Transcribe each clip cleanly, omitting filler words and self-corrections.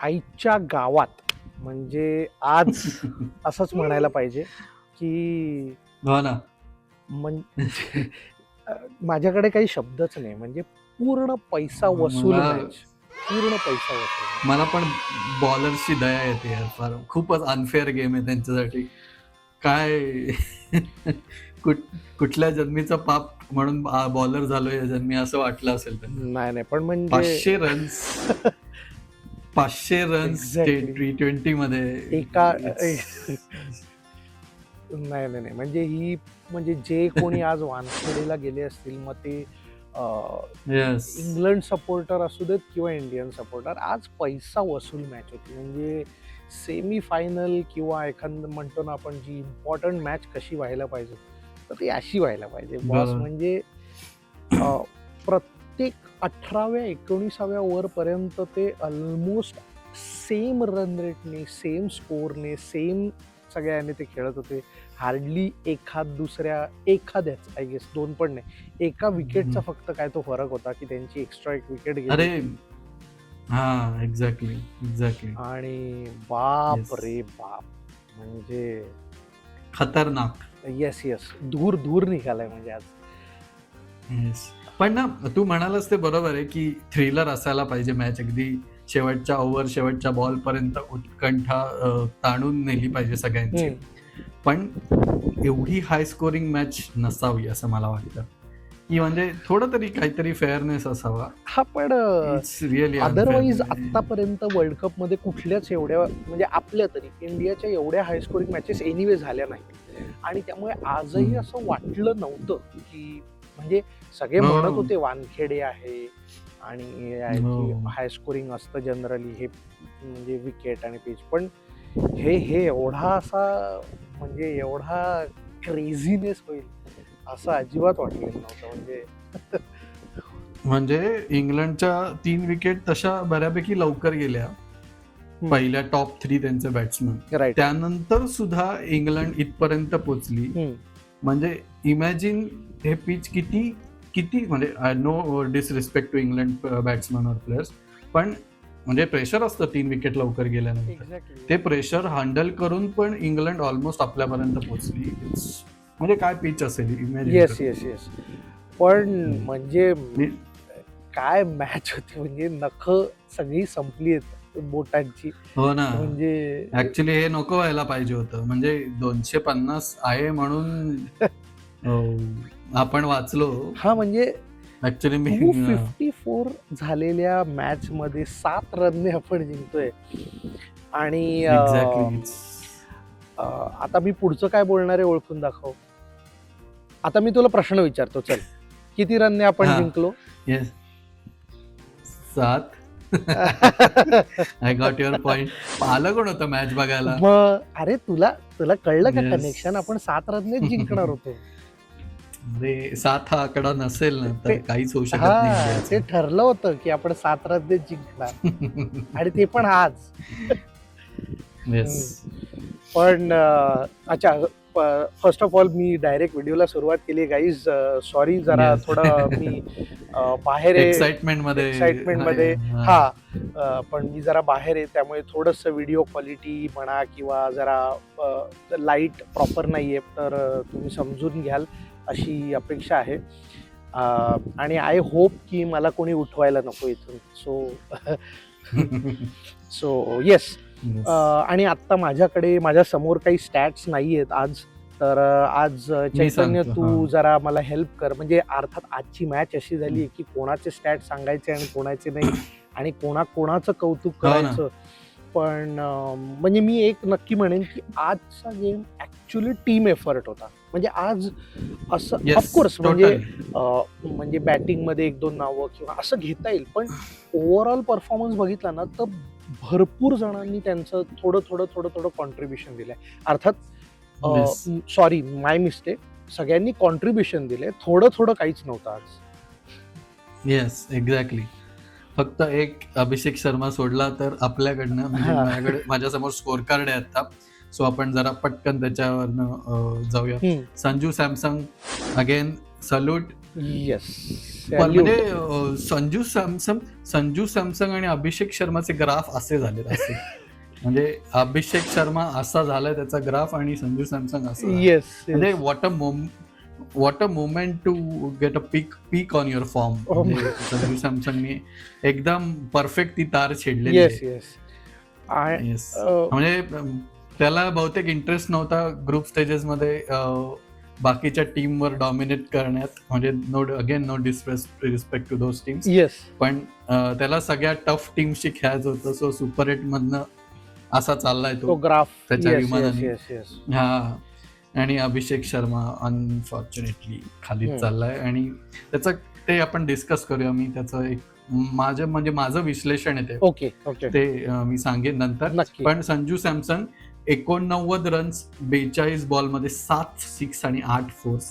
आईच्या गावात म्हणजे आज असंच म्हणायला पाहिजे की हो ना. म्हणजे माझ्याकडे काही शब्दच नाही. म्हणजे पूर्ण पैसा वसूल मला मॅच, पूर्ण पैसा वसूल. मला पण बॉलर्सची दया येते यार. फार खूपच अनफेअर गेम आहे त्यांच्यासाठी. काय कुठ कुठल्या जन्मीचं पाप म्हणून बॉलर झालोय या जन्मी असं वाटलं असेल त्यांना. नाही नाही, पण म्हणजे 500 रन्स 500 रन्स एक्झॅक्टली T20 मध्ये एका इट्स नाही नाही नाही, म्हणजे ही म्हणजे जे कोणी आज वानखेडेला गेले असतील, मग ते येस. इंग्लंड सपोर्टर असू देत किंवा इंडियन सपोर्टर, आज पैसा वसूल मॅच होती. म्हणजे सेमी फायनल किंवा एखादं म्हणतो ना आपण, जी इम्पॉर्टंट मॅच कशी व्हायला पाहिजे, तर ती अशी व्हायला पाहिजे बॉस. बरोबर. म्हणजे प्रत्येक 18व्या 19व्या ओव्हरपर्यंत ते ऑलमोस्ट सेम रन रेटने, सेम स्कोरने, सेम सगळ्यांनी ते खेळत होते. हार्डली एखाद्याच आय गेस, दोन पण नाही, एका विकेटचा फक्त काय तो फरक होता की त्यांची एक्स्ट्रा एक विकेट अरे गेली. हा, एक्झॅक्टली. आणि बाप येस. रे बाप, म्हणजे खतरनाक. येस येस, धूर धूर निघालाय म्हणजे आज. येस. पण ना, तू म्हणालास ते बरोबर आहे की थ्रिलर असायला पाहिजे मॅच. अगदी शेवटच्या ओव्हर, शेवटच्या बॉल पर्यंत उत्कंठा ताणून नेली पाहिजे सगळ्यांची. पण एवढी हाय स्कोरिंग मॅच नसावी असं मला वाटतं. की म्हणजे थोडं तरी काहीतरी फेअरनेस असावा. हा, पण इट्स रिअली अदरवाईज अनफेअर. आतापर्यंत वर्ल्ड कप मध्ये कुठल्याच एवढ्या, म्हणजे आपल्या तरी इंडियाच्या एवढ्या हाय स्कोरिंग मॅचेस एनिवे झाल्या नाही. आणि त्यामुळे आजही असं वाटलं नव्हतं की, म्हणजे सगळे म्हणत होते वानखेडे आहे आणि हाय स्कोरिंग असतं जनरली हे, म्हणजे विकेट आणि पिच, पण हे एवढा असा, म्हणजे एवढा क्रेझीनेस होईल असं अजिबात वाटलेलं नव्हतं. म्हणजे इंग्लंडच्या 3 विकेट तशा बऱ्यापैकी लवकर गेल्या. पहिल्या टॉप 3 त्यांचे बॅट्समन. राईट. त्यानंतर सुद्धा इंग्लंड इथपर्यंत पोहोचली. म्हणजे इमॅजिन हे पिच किती म्हणजे no disrespect to England batsman और प्लेयर्स, पण म्हणजे प्रेशर असतं 3 विकेट लवकर गेल्यानंतर. एक्झॅक्टली. ते प्रेशर हँडल करून पण इंग्लंड ऑलमोस्ट आपल्यापर्यंत पोहोचली. म्हणजे काय पिच असेल इमॅजिन. येस येस येस, पण म्हणजे काय मॅच होती, म्हणजे नख सगळी संपली आहेत बोटांची. हो ना. म्हणजे ऍक्च्युली हे नको व्हायला पाहिजे होतं. म्हणजे 250 आहे म्हणून आपण वाचलो. हा, म्हणजे ऍक्च्युली मी 254 झालेल्या मॅच मध्ये 7 रनने आपण जिंकतोय. आणि एक्झॅक्टली. आता मी पुढचं काय बोलणार आहे ओळखून दाखव. आता मी तुला प्रश्न विचारतो, चल, किती रनने आपण जिंकलो? Yes, 7. I got your point. आलं कोण होतं मॅच बघायला? मग अरे, तुला कळलं का कनेक्शन? आपण 7 रननेच जिंकणार होतो. अरे 7 हा आकडा नसेल ना तर काहीच होऊ शकत हा, नाही. ते ठरलं होतं की आपण 7 रननेच जिंकणार, आणि ते पण आज. येस. पण अच्छा, first of all me direct व्हिडिओला सुरुवात केली गाईज, सॉरी, जरा थोडं मी बाहेर आहे एक्साइटमेंट मध्ये. हा, पण मी जरा बाहेर आहे, त्यामुळे थोडंसं व्हिडिओ क्वालिटी म्हणा किंवा जरा लाईट प्रॉपर नाहीये, तर तुम्ही समजून घ्याल अशी अपेक्षा आहे. आणि आय होप की मला कोणी उठवायला नको इथून. So yes. आणि आता माझ्या समोर काही स्टॅट्स नाही आहेत आज, तर आज चैतन्य तू जरा मला हेल्प कर. म्हणजे अर्थात आजची मॅच अशी झाली की कोणाचे स्टॅट सांगायचे आणि कोणाचे नाही, आणि कोणाचं कौतुक करायचं. पण म्हणजे मी एक नक्की म्हणेन की आजचा गेम ऍक्च्युली टीम एफर्ट होता. म्हणजे आज असं ऑफकोर्स म्हणजे बॅटिंगमध्ये 1-2 नावं किंवा असं घेता येईल, पण ओव्हरऑल परफॉर्मन्स बघितला ना तर भरपूर जणांनी त्यांचं थोडं कॉन्ट्रीब्युशन दिलंय. अर्थात सॉरी, माय मिस्टेक, सगळ्यांनी कॉन्ट्रीब्युशन दिलंय, थोडं काहीच नव्हतं आज. Yes, exactly. फक्त एक अभिषेक शर्मा सोडला तर आपल्याकडनं, म्हणजे माझ्यासमोर स्कोर कार्ड आहे आता, सो आपण जरा पटकन त्याच्यावरनं जाऊया. Sanju Samson, again salute. Yes. पण म्हणजे संजू सॅमसंग आणि अभिषेक शर्माचे ग्राफ असे झालेत असे. म्हणजे अभिषेक शर्मा असा झालाय त्याचा ग्राफ आणि संजू सॅमसंग असं झालंय. येस, म्हणजे what a moment to get a peak on your form. म्हणजे संजू सॅमसंगने एकदम परफेक्ट ती तार छेडलेली येस, आहे. येस. येस. म्हणजे त्याला बहुतेक इंटरेस्ट नव्हता ग्रुप स्टेजेस मध्ये बाकीच्या टीमवर डॉमिनेट करण्यात. म्हणजे no disrespect to those teams. Yes. पण त्याला सगळ्या टफ टीमशी खेळायचं होतं. सो सुपर 8 मधनं असा चाललाय तो तो ग्राफ त्याच्या येस, विमानाने. Yes, yes. हा. आणि अभिषेक शर्मा अनफॉर्च्युनेटली खाली चाललाय. आणि त्याचं ते आपण डिस्कस करूया. मी त्याचं एक माझं विश्लेषण आहे ते. Okay, okay. ते मी सांगेन नंतर. नक्की. पण संजू सॅमसन 89 रन्स 42 बॉलमध्ये 7 सिक्स आणि 8 फोर्स.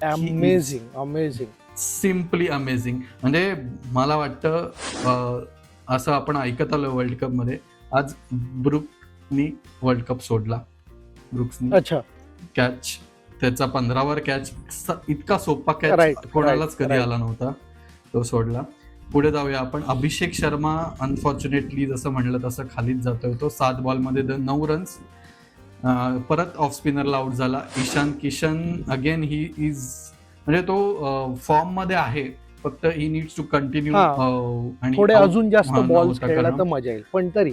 अमेझिंग. Simply amazing. म्हणजे मला वाटतं असं आपण ऐकत आलो वर्ल्ड कप मध्ये. आज ब्रुकनी वर्ल्ड कप सोडला. ब्रुक्सनी अच्छा. कॅच त्याचा 15वर कॅच इतका सोपा Right, कॅच कोणालाच कधी right. आला नव्हता. तो सोडला. पुढे जाऊया आपण. अभिषेक शर्मा अनफॉर्च्युनेटली जसं म्हणलं तसं खालीच जातोय तो. 7 बॉलमध्ये 9 रन्स. परत ऑफ स्पिनरला आउट झाला. Ishan Kishan again he is म्हणजे तो फॉर्म मध्ये आहे. फक्त ही नीड्स टू कंटिन्यू. आणि थोडे अजून जास्त हा, बॉल्स नव्हता खेळला कारण. तर मजा येईल. पण तरी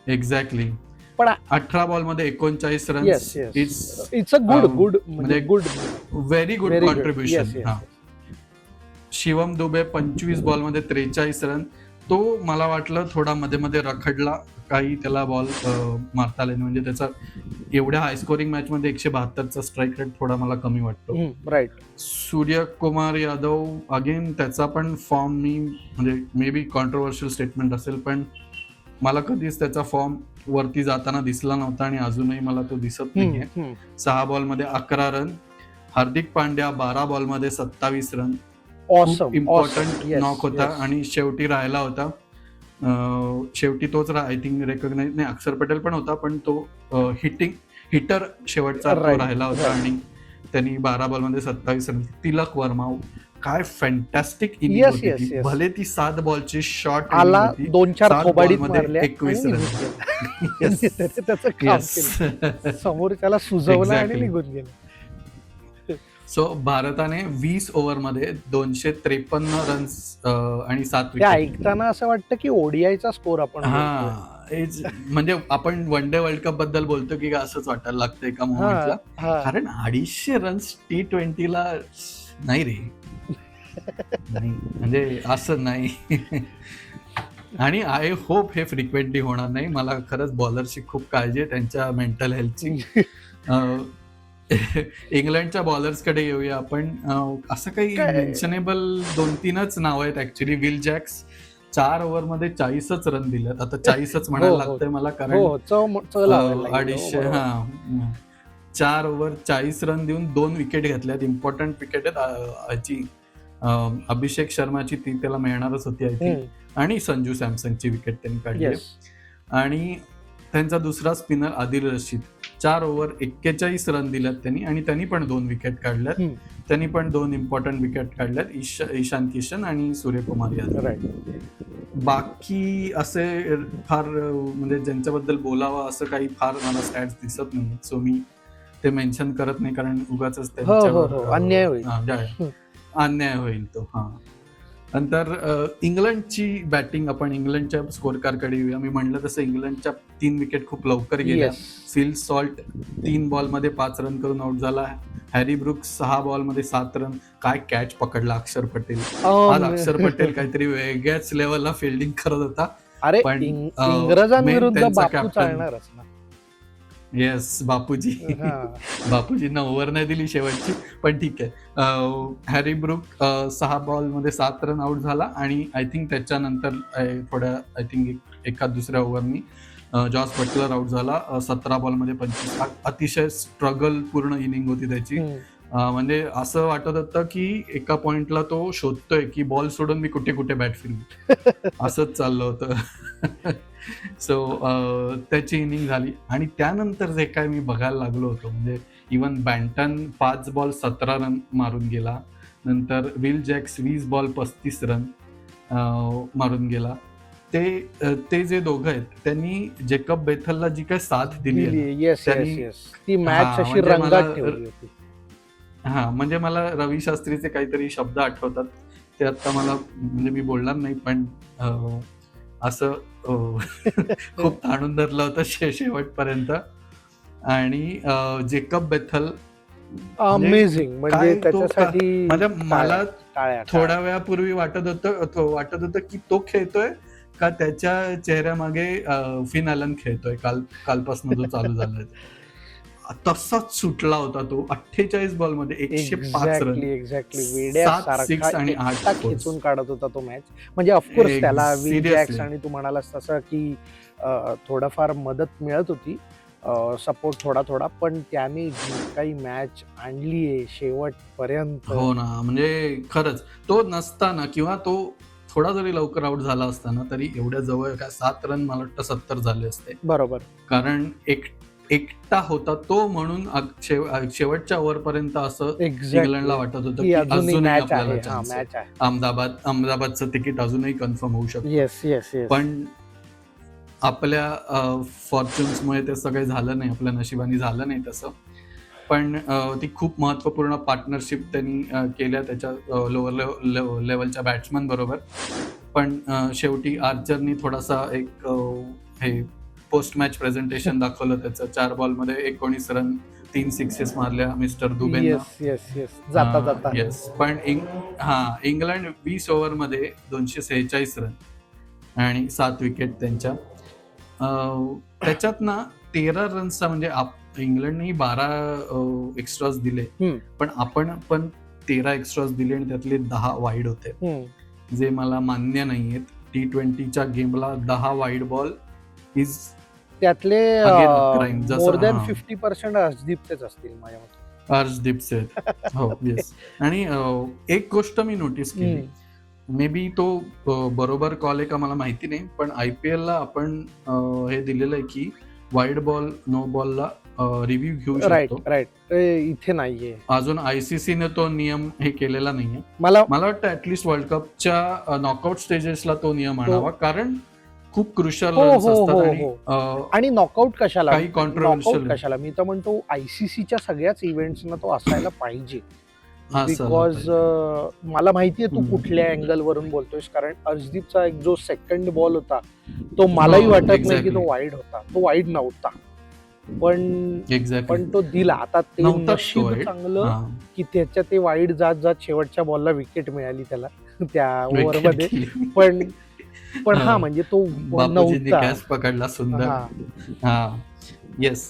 एक्झॅक्टली. पण 18 बॉलमध्ये 39 yes, runs. Yes. It's a good म्हणजे good very good Very good. Contribution. Yes, yes, हा. शिवम दुबे 25 बॉलमध्ये 43 रन. तो मला वाटलं थोडा मध्ये मध्ये रखडला. काही त्याला बॉल मारता आले. म्हणजे त्याचा एवढ्या हाय स्कोरिंग मॅच मध्ये 172चा स्ट्राईक रेट थोडा मला कमी वाटतो. राईट. सूर्यकुमार यादव अगेन त्याचा पण फॉर्म म्हणजे मे बी कॉन्ट्रोवर्शियल स्टेटमेंट असेल पण मला कधीच त्याचा फॉर्म वरती जाताना दिसला नव्हता आणि अजूनही मला तो दिसत नाहीये. 6 बॉलमध्ये 11 रन. हार्दिक पांड्या 12 बॉलमध्ये 27 रन. खूप इम्पॉर्टंट नॉक होता आणि शेवटी राहिला होता. शेवटी तोच आय थिंक रेकॉग्नाइज नाही, अक्षर पटेल पण होता पण तो हिटर शेवटचा तो राहिला होता. आणि त्यांनी 12 बॉलमध्ये 27 रन. तिलक वर्मा काय फॅन्टॅस्टिक इनिंग होती. भले ती 7 बॉलची शॉर्ट आला 2-4 थोबाडीत मारल्या 21 रन. त्याचं काम केलं. समोर त्याला सुजवलं आणि निघून गेलं. सो भारताने 20 ओव्हरमध्ये 253 रन्स आणि 7 विकेट. ऐकताना असं वाटतं की ओडीआयचा स्कोर आपण. म्हणजे आपण वन डे वर्ल्ड कप बद्दल बोलतो की असंच वाटायला लागतं एका मोमेंटला. कारण 250 रन्स T20ला नाही रे. नाही म्हणजे असं नाही. आणि आय होप हे फ्रिक्वेंटली होणार नाही. मला खरंच बॉलरची खूप काळजी आहे त्यांच्या मेंटल हेल्थची. इंग्लंडच्या बॉलर्स कडे येऊया आपण. असं काही मेन्शनेबल 2-3च नाव आहेत ऍक्च्युली. विल जॅक्स 4 ओव्हरमध्ये 40च रन दिलेत. आता 40च म्हणायला लागतंय मला कारण 250. हा. 4 ओव्हर 40 रन देऊन 2 विकेट घेतल्यात. इम्पॉर्टंट विकेट आहेत. अभिषेक शर्माची ती त्याला मिळणारच होती आय थिंक. आणि संजू सॅमसंगची विकेट त्यांनी काढली. आणि त्यांचा दुसरा spinner Adil Rashid 4 over 41 run दिल्यात त्यांनी आणि त्यांनी पण 2 विकेट काढल्यात. त्यांनी पण 2 इम्पॉर्टंट विकेट काढल्यात. ईशान किशन आणि सूर्यकुमार यादव. बाकी असे फार म्हणजे ज्यांच्याबद्दल बोलावं असं काही फार मला स्टॅट्स दिसत नाही. सो मी ते मेन्शन करत नाही कारण उगाच त्यांच्यावर अन्याय होईल तो. हा. नंतर इंग्लंडची बॅटिंग. आपण इंग्लंडच्या स्कोर कार्डकडे येऊया. मी म्हणलं तसं इंग्लंडच्या 3 विकेट खूप लवकर गेल्या. फिल सॉल्ट 3 बॉलमध्ये 5 रन करून आउट झाला. Harry brooks 6 बॉलमध्ये 7 run. काय कॅच पकडला अक्षर पटेल. आज अक्षर पटेल काहीतरी वेगळ्याच लेवलला फिल्डिंग करत होता. पण इंग्रजांविरुद्ध बापू चालणारच ना. येस. बापूजींना ओव्हर नाही दिली शेवटची पण ठीक आहे. हॅरी ब्रुक 6 बॉलमध्ये 7 रन आउट झाला आणि आय थिंक त्याच्यानंतर थोड्या आय थिंक एका दुसऱ्या ओव्हरनी जॉस बटलर आउट झाला. 17 बॉलमध्ये 25. अतिशय स्ट्रगल पूर्ण इनिंग होती त्याची. म्हणजे असं वाटत होतं की एका पॉइंटला तो शोधतोय की बॉल सोडून मी कुठे कुठे बॅट फिरलो. असंच चाललं होतं. सो त्याची इनिंग झाली. आणि त्यानंतर जे काय मी बघायला लागलो होतो म्हणजे इवन बॅन्टन 5 बॉल 17 रन मारून गेला. नंतर विल जॅक्स 20 बॉल 35 रन मारून गेला. ते जे दोघं आहेत त्यांनी जेकब बेथलला जी काय साथ दिली आहे ना, येस येस त्यांनी येस, ती मॅच हा अशी म्हणजे रंगात मला ठेवली होती. हा म्हणजे मला रवी शास्त्रीचे काहीतरी शब्द आठवतात, ते आता मला म्हणजे मी बोलणार नाही, पण असं खूप ताणून धरलं होतं शेवटपर्यंत. आणि जेकब बेथल म्हणजे अमेझिंग, म्हणजे काय तो त्याच्यासाठी म्हणजे मला टाळ्या थोड्या वेळापूर्वी वाटत होतं की तो खेळतोय का त्याच्या चेहऱ्यामागे फिन ॲलन खेळतोय कालपासून जो चालू झालाय. तसाच सुटला होता तो 48 बॉलमध्ये 105 रन, एक्झॅक्टली 7 वेड्यासारखा 6 आणि 8 एकटा फोर्स. खेचून काढत होता तो मॅच. म्हणजे ऑफकोर्स त्याला विल जॅक्स सिरियसली आणि तू म्हणालास तसं की थोडंफार मदत मिळत होती, सपोर्ट थोडा, पण त्याने जी काही मॅच आणली आहे शेवटपर्यंत. हो ना, म्हणजे खरंच तो नसताना किंवा तो थोडा जरी लवकर आउट झाला असताना तरी एवढ्या जवळ काय 7 रन मला वाटतं 70 झाले असते. बरोबर. कारण एकटा होता तो म्हणून शेवटच्या ओव्हरपर्यंत असं इंग्लंडला वाटत होतं की अजूनही मॅच आपल्याला आहे, चान्स आहे. मॅच आहे. अहमदाबादचं तिकीट अजूनही कन्फर्म होऊ शकतं. Yes yes yes. पण आपल्या फॉर्च्युन्समुळे ते सगळं झालं नाही, आपल्या नशिबाने झालं नाही तसं. पण ती खूप महत्त्वपूर्ण पार्टनरशिप त्यांनी केल्या त्याच्या लोअर लेवलच्या बॅट्समन बरोबर. पण शेवटी आर्चरनी थोडासा एक हे पोस्ट मॅच प्रेझेंटेशन दाखवलं त्याचं. 4 बॉलमध्ये 19 रन, 3 सिक्सेस मारल्या मिस्टर दुबेंना. येस येस येस, जाता येस. पण इंग्लंड 20 ओव्हरमध्ये 246 रन आणि 7 विकेट त्यांच्या. त्याच्यात ना 13 रन्सचा म्हणजे इंग्लंडने 12 एक्स्ट्राज दिले, पण आपण पण 13 एक्स्ट्राज दिले आणि त्यातले 10 वाईड होते, जे मला मान्य नाहीयेत. T20च्या गेमला 10 वाईड बॉल इज त्यातले क्राईम. मोर दॅन 50% अर्शदीपचेच असतील माझ्या मते. अर्शदीपचे हो. येस. आणि एक गोष्ट मी नोटीस केली, मे बी तो बरोबर कॉल आहे का मला माहिती नाही, पण IPL ला आपण हे दिलेलं आहे की वाईड बॉल नो बॉलला रिव्ह्यू घेऊ शकतो. राईट. इथे नाहीये अजून ICC ने तो नियम हे केलेला नाहीये. मला वाटतं ऍटलिस्ट वर्ल्ड कपच्या नॉकआउट स्टेजेसला तो नियम आणावा, कारण खूप क्रुशियल हो रन्स हो असतात. हो. आणि नॉकआउट कशाला, काही controversial कशाला, मी तर म्हणतो ICCच्या सगळ्याच इव्हेंट्सना तो असायला पाहिजे. असायला बिकॉज पाहिजे. मला माहितीये तू कुठल्या अँगल वरून बोलतोयस, कारण अर्शदीपचा एक जो सेकंड बॉल होता तो मलाही वाटत नाही की exactly. तो वाईड होता, तो वाईड नव्हता, पण एक्झॅक्टली तो दिला. आता ते नव्हताच तो नशीब wide. चांगलं की त्याच्या ते वाईड जात शेवटच्या बॉलला विकेट मिळाली त्याला त्या ओव्हरमध्ये. पण हा म्हणजे तो बापूजींनी नव्हता. कॅच पकडला सुंदर. हा. हा. येस.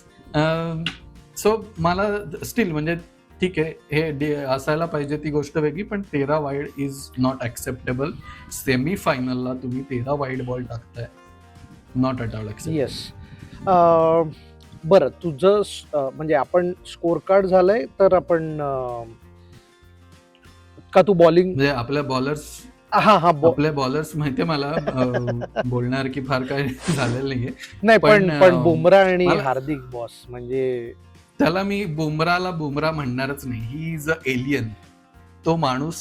सो मला स्टील म्हणजे ठीक आहे, हे असायला पाहिजे ती गोष्ट वेगळी, पण 13 wide is not acceptable. Semi फायनलला तुम्ही 13 वाईड बॉल टाकताय, not at all acceptable. Yes. बरं, तुझं म्हणजे आपण स्कोर कार्ड झालंय, तर आपण का तू बॉलिंग म्हणजे आपल्या बॉलर्स माहितीये मला बोलणार की फार काय झालेलं नाहीये. नाही, पण बुमराह आणि मला- हार्दिक बॉस, म्हणजे त्याला मी बुमराहला बुमराह म्हणणारच नाही. He is a alien. तो माणूस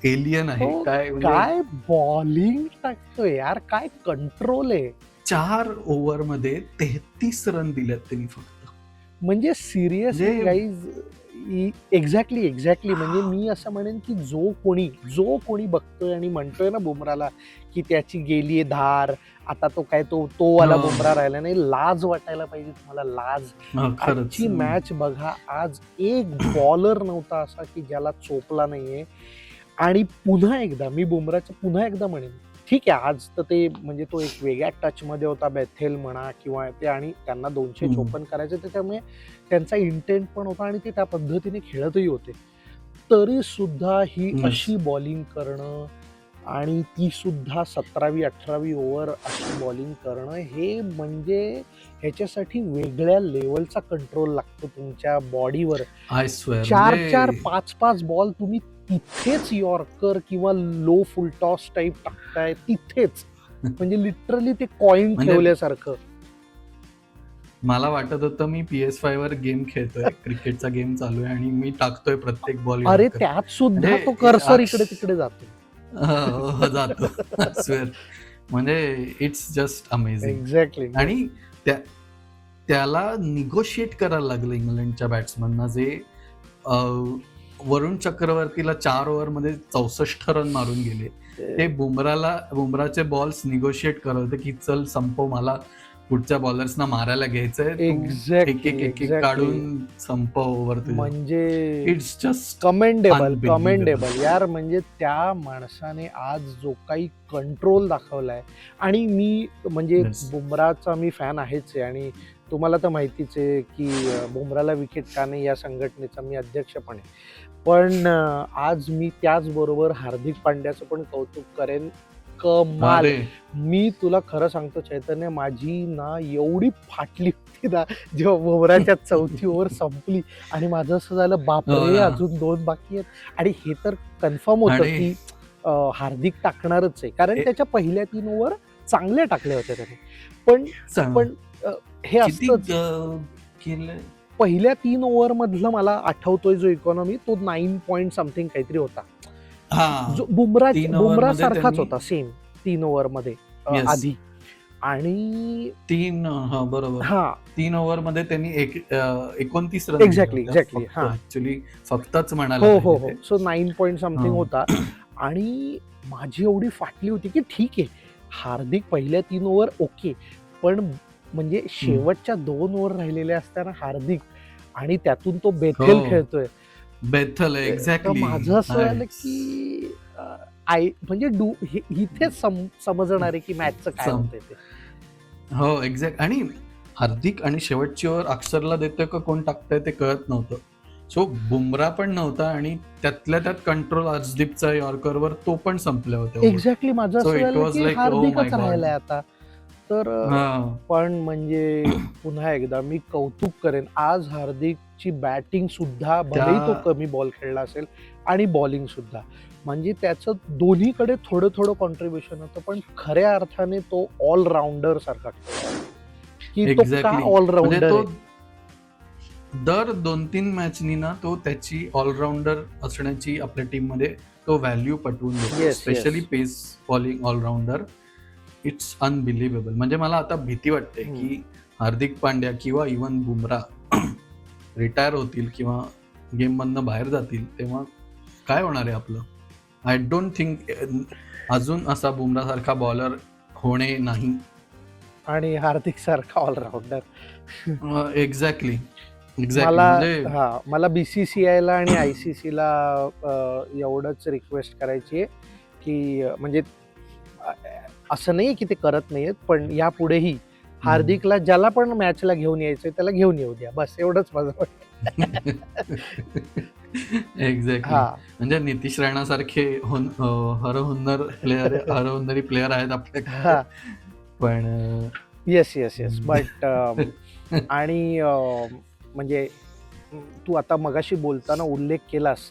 एलियन आहे. काय बॉलिंग टाकतोय यार, काय कंट्रोल आहे. 4 ओव्हरमध्ये 33 रन दिल्यात त्यांनी फक्त. म्हणजे सिरियसली गाईज, एक्झॅक्टली. म्हणजे मी असं म्हणेन की जो कोणी बघतोय आणि म्हणतोय ना बुमराहला की त्याची गेलीये धार, आता तो काय तो वाला बुमराह राहिला नाही, लाज वाटायला पाहिजे तुम्हाला, लाज. आजची मॅच बघा, आज एक बॉलर नव्हता असा की ज्याला चोपला नाहीये. आणि पुन्हा एकदा मी बुमराहचं पुन्हा एकदा म्हणेन, ठीक आहे आज तर ते म्हणजे तो एक वेगळ्या टच मध्ये होता, बेथेल म्हणा किंवा ते, आणि त्यांना 254 करायचे, त्याच्यामुळे त्यांचा इंटेंट पण होता आणि ते त्या पद्धतीने खेळतही होते. तरी सुद्धा ही अशी बॉलिंग करणं, आणि ती सुद्धा 17वी 18वी ओव्हर अशी बॉलिंग करणं, हे म्हणजे ह्याच्यासाठी वेगळ्या लेवलचा कंट्रोल लागतो तुमच्या बॉडीवर. 4 5 बॉल तुम्ही तिथेच यॉर्कर किंवा लो फुल टॉस टाईप टाकताय तिथेच, म्हणजे लिटरली ते कॉइन ठेवल्यासारखं. मला वाटत होतं मी PS5 वर गेम खेळतोय, क्रिकेटचा गेम चालू आहे आणि मी टाकतोय प्रत्येक बॉल अरे यॉर्कर. त्यात सुद्धा म्हणजे तो कर्सर अक्ष इकडे तिकडे जातो. हो, जातो. स्वेअर. म्हणजे इट्स जस्ट अमेझिंग. एक्झॅक्टली. आणि त्या त्याला निगोशिएट करायला लागलं इंग्लंडच्या बॅट्समनना, जे वरुण चक्रवर्तीला 4 ओव्हरमध्ये 64 रन मारून गेले. ते बुमराचे बॉल्स निगोशिएट करत होते की चल संपव, मला पुढच्या बॉलर्सना मारायला घ्यायचंय, तू एक एक एक एक काढून संपव ओव्हर तुझ्या. म्हणजे इट्स जस्ट कमेंडेबल यार. म्हणजे त्या माणसाने आज जो काही कंट्रोल दाखवलाय, आणि मी म्हणजे बुमराचा मी फॅन आहेच आहे, आणि तुम्हाला तर माहितीच आहे की बुमराला विकेट का नाही या संघटनेचा मी अध्यक्ष पण आहे. पण आज मी त्याचबरोबर हार्दिक पांड्याचं पण कौतुक करेन. कमाल. मी तुला खरं सांगतो चैतन्य, माझी ना एवढी फाटली होती ना जेव्हा बुमराच्या 4थी ओव्हर संपली, आणि माझं असं झालं बापरे अजून 2 बाकी आहेत. आणि हे तर कन्फर्म होतं की हार्दिक टाकणारच आहे, कारण त्याच्या पहिल्या 3 ओव्हर चांगले टाकले होते त्याने. पण हे असतंच. पहिल्या 3 ओव्हर मधलं मला आठवतोय जो इकॉनॉमी, तो 9 पॉईंट समथिंग काहीतरी होता, जो बुमरा सारखाच होता सेम 3 ओव्हर मध्ये आधी. आणि 3 ओव्हर मध्ये त्यांनी 29 रन. एक्झॅक्टली ऍक्च्युली फक्तच म्हणाला. हो. सो 9 पॉईंट समथिंग होता. आणि माझी एवढी फाटली होती की ठीक आहे, हार्दिक पहिल्या 3 ओव्हर ओके, पण म्हणजे शेवटच्या 2 ओव्हर राहिलेल्या असताना हार्दिक, आणि त्यातून तो बेथेल खेळतोय. बेथल एक्झॅक्टली. माझं असं झालं की म्हणजे इथे समजणार आहे की मॅचचं काय होतंय ते. हो एक्झॅक्ट. आणि हार्दिक आणि शेवटची ओव्हर अक्षरला देतोय का कोण टाकतंय ते कळत नव्हतं. सो बुमरा पण नव्हता, आणि त्यातल्या त्यात कंट्रोल अर्शदीपचा यॉर्करवर तो पण संपले होते. एक्झॅक्टली. माझं असं झालं की हार्दिकच राहिलाय आता तर. पण म्हणजे पुन्हा एकदा मी कौतुक करेन आज हार्दिकची बॅटिंग सुद्धा, भलेही तो कमी बॉल खेळला असेल, आणि बॉलिंग सुद्धा, म्हणजे त्याचं दोन्हीकडे थोडं थोडं कॉन्ट्रीब्युशन होतं, पण खऱ्या अर्थाने तो ऑलराऊंडर सारखा की तो का ऑलराऊंडर आहे. दर 2-3 मॅचनी ना तो त्याची ऑलराऊंडर असण्याची आपल्या टीम मध्ये तो व्हॅल्यू पटवून देतो, specially pace bowling allrounder. It's unbelievable. म्हणजे मला आता भीती वाटते की हार्दिक पांड्या किंवा इवन बुमरा रिटायर होतील किंवा गेम मधनं बाहेर जातील, तेव्हा काय होणार आहे आपलं. आय डोंट थिंक अजून असा बुमरा सारखा बॉलर होणे नाही, आणि हार्दिक सारखा ऑलराऊंडर. एक्झॅक्टली. मला BCCIला आणि ICCला एवढंच रिक्वेस्ट करायची आहे की, म्हणजे असं नाही की ते करत नाहीयेत, पण यापुढेही हार्दिकला ज्याला पण मॅचला घेऊन यायचंय त्याला घेऊन येऊ द्या, बस एवढंच माझं म्हणणं. एक्झॅक्टली. म्हणजे नितीश राणा सारखे हरहुन्नरी प्लेअर आहेत आपल्याकडे. पण येस बट आणि म्हणजे तू आता मगाशी बोलताना उल्लेख केलास,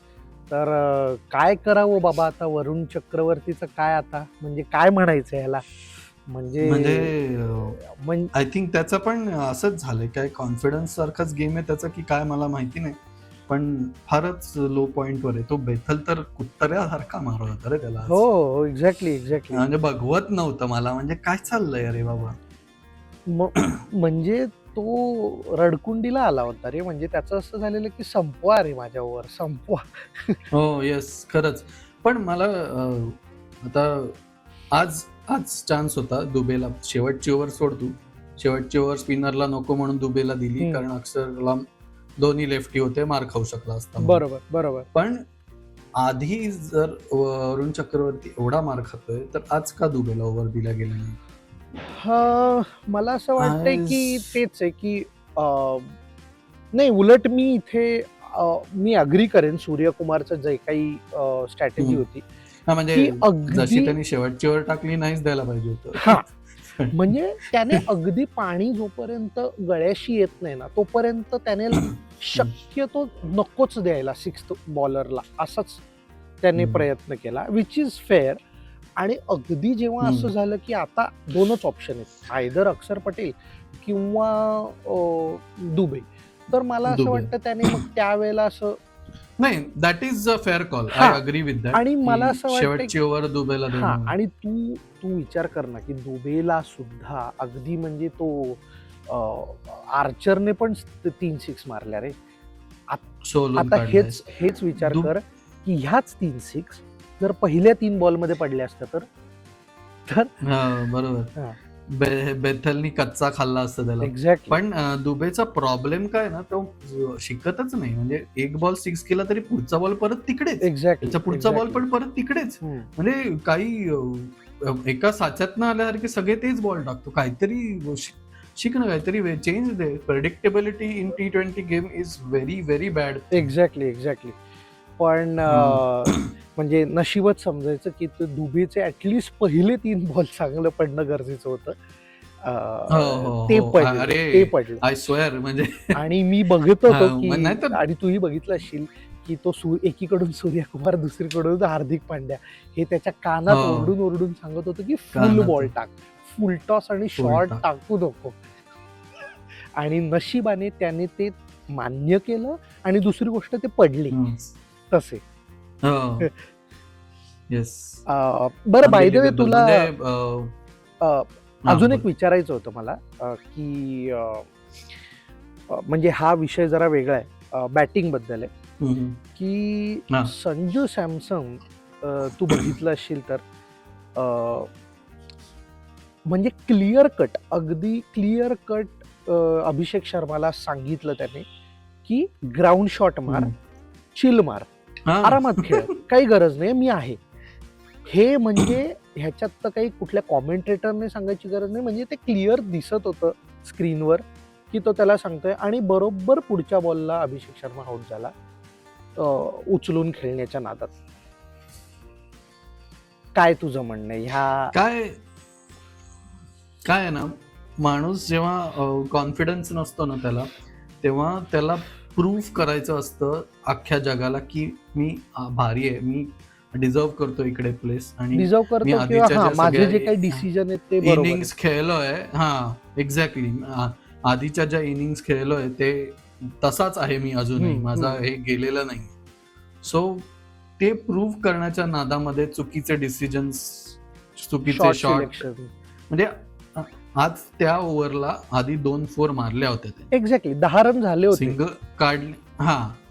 तर काय करावं बाबा आता वरुण चक्रवर्तीचं काय आता, म्हणजे काय म्हणायचं ह्याला. म्हणजे आय थिंक त्याचं पण असंच झालंय, काय कॉन्फिडन्स सारखाच गेम आहे त्याचा की काय मला माहिती नाही, पण फारच लो पॉइंट वर आहे तो. बेथल तर कुत्र्यासारखा मारत होता रे त्याला. हो एक्झॅक्टली. म्हणजे बघवत नव्हतं मला, म्हणजे काय चाललंय अरे बाबा. म्हणजे तो रडकुंडीला आला होता रे, म्हणजे त्याचं असं झालेलं की संपवा रे माझ्यावर, संपवा. हो येस खरंच. पण मला आता आज चान्स होता दुबेला. शेवटची ओव्हर सोडतो, शेवटची ओव्हर स्पिनरला नको म्हणून दुबेला दिली, कारण अक्षरला दोन्ही लेफ्टी होते, मार खाऊ शकला असता. बरोबर. पण आधी जर वरुण चक्रवर्ती एवढा मार खातोय, तर आज का दुबेला ओव्हर दिला गेला नाही. मला असं वाटतंय की तेच आहे की नाही, उलट मी इथे मी अग्री करेन सूर्यकुमारचं जे काही स्ट्रॅटेजी होती. म्हणजे जशी त्यांनी शेवटची ओव्हर टाकली नाहीच द्यायला पाहिजे होतं. म्हणजे त्याने अगदी पाणी जोपर्यंत गळ्याशी येत नाही ना तोपर्यंत त्याने शक्यतो नकोच द्यायला 6th बॉलरला, असाच त्याने प्रयत्न केला, विच इज फेअर. आणि अगदी जेव्हा असं झालं की आता 2च ऑप्शन आहेत, आयदर अक्षर पटेल किंवा दुबे, तर मला असं दुबे. वाटतं त्याने मग त्यावेळेला असं नाही, that is a fair call. हा, आय अग्री विथ दॅट. आणि मला असं वाटतं शेवटची ओव्हर दुबेला हा, देणं. आणि तू तू विचार कर ना की दुबेला सुद्धा अगदी म्हणजे तो आर्चरने पण 3 6 मारल्या रे. सोलून आता काढलंय. हेच विचार दु- कर की ह्याच 3 6 जर पहिल्या 3 बॉलमध्ये पडल्या असत्या तर हा, बरोबर. हा. बेथलनी कच्चा खाल्ला असता त्याला. एक्झॅक्टली. पण दुबेचा प्रॉब्लेम काय ना, तो शिकतच नाही. म्हणजे एक बॉल 6 केला तरी पुढचा बॉल परत तिकडेच, एक्झॅक्टली. त्याचा पुढचा बॉल पण परत तिकडेच. म्हणजे काही एका साच्यातनं आल्यासारखे सगळे तेच बॉल टाकतो. काहीतरी शिक ना, काहीतरी change they. Predictability in T20 game is very very bad. Exactly. पण म्हणजे नशीबच समजायचं की दुबेचे ऍटलिस्ट पहिले 3 बॉल चांगलं पडणं गरजेचं होतं. ते पडलं. I swear. म्हणजे आणि मी बघत होतो हा, की नाही तर- आणि तूही बघितलं असशील की तो एकीकडून सूर्यकुमार दुसरीकडून हार्दिक पांड्या हे त्याच्या कानात हो. ओरडून सांगत होतं की फुल कानात. बॉल टाक, फुल टॉस आणि शॉर्ट टाक. टाकू नको. आणि नशिबाने त्याने ते मान्य केलं आणि दुसरी गोष्ट ते पडले तसे. येस. बरं, बाय द वे तुला अजून बोल. एक विचारायचं होतं मला की म्हणजे हा विषय जरा वेगळा आहे, बॅटिंग बद्दल आहे की संजू सॅमसन तू बघितलं असशील तर म्हणजे अगदी क्लिअर कट अभिषेक शर्माला सांगितलं त्याने की ग्राउंड शॉट मार, चिल मार, आरामात खेळ, काही गरज नाही, मी आहे. हे म्हणजे ह्याच्यात तर काही कुठल्या कॉमेंटेटरने सांगायची गरज नाही, म्हणजे ते क्लिअर दिसत होतं स्क्रीनवर की तो त्याला सांगतोय. आणि बरोबर पुढच्या बॉलला अभिषेक शर्मा आउट झाला उचलून खेळण्याच्या नादात. काय तुझं म्हणणं आहे ह्या? काय आहे ना, माणूस जेव्हा कॉन्फिडन्स नसतो ना त्याला, तेव्हा त्याला प्रूव्ह करायचं असतं अख्ख्या जगाला की मी भारी आहे, मी डिझर्व करतो इकडे प्लेस, आणि डिझर्व करतो किंवा माझे जे काही डिसिजन आहेत ते बरोबर इनिंग्स खेळलोय. हा, एक्झॅक्टली. आधीच्या ज्या इनिंग्स खेळलोय ते तसाच आहे मी अजूनही, माझा हे गेलेलं नाही. सो ते प्रूव्ह करण्याच्या नादामध्ये चुकीचे डिसिजन्स, चुकीचे शॉट, म्हणजे आज त्या ओव्हरला आधी 2 4 मारल्या होत्या ते. एक्झॅक्टली 10 रन झाले होते.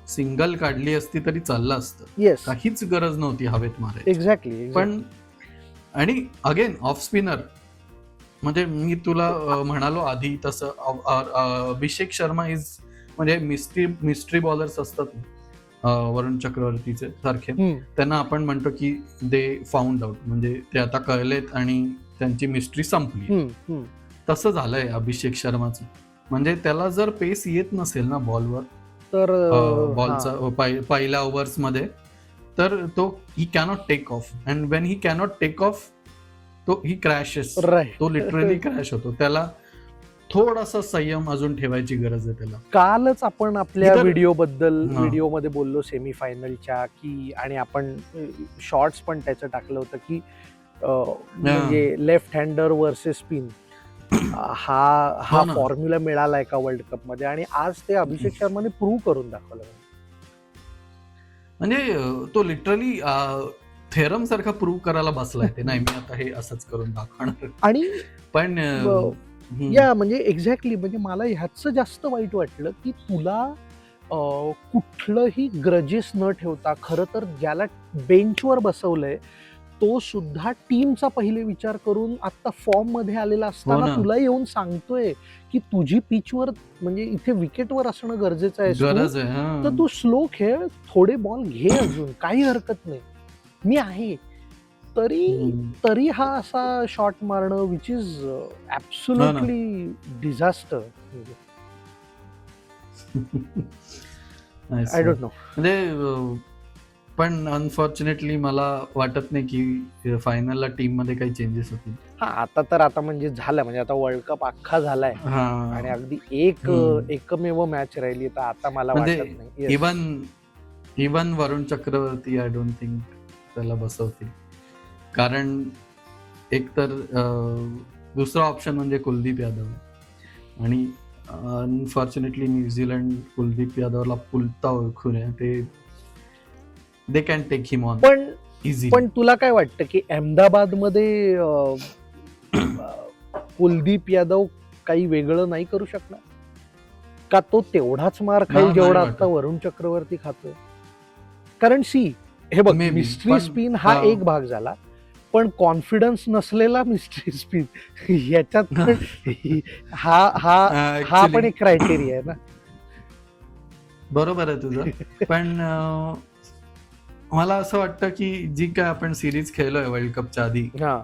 सिंगल काढली असती तरी चाललं असतं. येस, काहीच गरज नव्हती हवेत मारायची. एक्झॅक्टली. पण आणि अगेन ऑफ स्पिनर, म्हणजे मी तुला म्हणालो आधी तसं, अभिषेक शर्मा इज म्हणजे मिस्ट्री बॉलर्स असतात वरुण चक्रवर्तीचे सारखे, त्यांना आपण म्हणतो की दे फाउंड आउट, म्हणजे ते आता कळलेत आणि त्यांची मिस्ट्री संपली. तसं झालंय अभिषेक शर्माचं. म्हणजे त्याला जर पेस येत नसेल ना बॉलवर, तर बॉलचा पहिल्या ओव्हर्स मध्ये, तर तो he cannot take off, and when he cannot take off तो ही क्रॅशेस. तो लिटरली क्रॅश होतो. त्याला थोडासा संयम अजून ठेवायची गरज आहे त्याला. कालच आपण आपल्या व्हिडिओमध्ये बोललो सेमीफायनलच्या की, आणि आपण शॉर्ट्स पण त्याचं टाकलं होतं की म्हणजे लेफ्ट हँडर वर्सेस स्पिन हा फॉर्म्युला मिळालाय का वर्ल्ड कप मध्ये, आणि आज ते अभिषेक शर्माने प्रूव्ह करून दाखवलं. म्हणजे तो लिटरली थेरम सारखा प्रूव्ह करायला बसलाय ते, नाही मी आता हे असंच करून दाखवणार. आणि पण म्हणजे एक्झॅक्टली, म्हणजे मला ह्याचं जास्त वाईट वाटलं की तुला कुठलंही ग्रजेस न ठेवता, खरं तर ज्याला बेंचवर बसवलंय तो सुद्धा टीमचा पहिले विचार करून आता फॉर्म मध्ये आलेला असताना तुला येऊन सांगतोय की तुझी पिचवर, म्हणजे इथे विकेटवर असणं गरजेचं आहे, तर तू स्लो खेळ, थोडे बॉल घे, अजून काही हरकत नाही, मी आहे. तरी हा असा शॉट मारणं which is absolutely disaster. I don't know. म्हणजे पण अनफॉर्च्युनेटली मला वाटत नाही की फायनलला टीम मध्ये काही चेंजेस होतील. आता म्हणजे झालं, म्हणजे आता वर्ल्ड कप अख्खा झालाय आणि अगदी एकमेव मॅच राहिली, तर आता मला वाटत नाही even Varun Chakravarthy I don't think त्याला बसवतील. कारण एकतर दुसरा ऑप्शन म्हणजे कुलदीप यादव आहे आणि अनफॉर्च्युनेटली न्यूझीलंड कुलदीप यादवला पुलता ओळखून आहे. ते they can take him on पण इझी. पण तुला काय वाटतं की अहमदाबाद मध्ये कुलदीप यादव काही वेगळं नाही करू शकणार का? तो तेवढाच मार खाईल नाही जेवढा वाटत. आता वरुण चक्रवर्ती खातोय. कारण हे बघ, Maybe. मिस्ट्री पण, स्पिन हा एक भाग झाला, पण कॉन्फिडन्स नसलेला मिस्ट्री स्पिन याच्यात पण हा हा हा Actually, पण एक क्रायटेरिया आहे ना. बरोबर आहे तुझं. पण मला असं वाटतं की जी काय आपण सिरीज खेळलोय वर्ल्ड कपच्या आधी, हा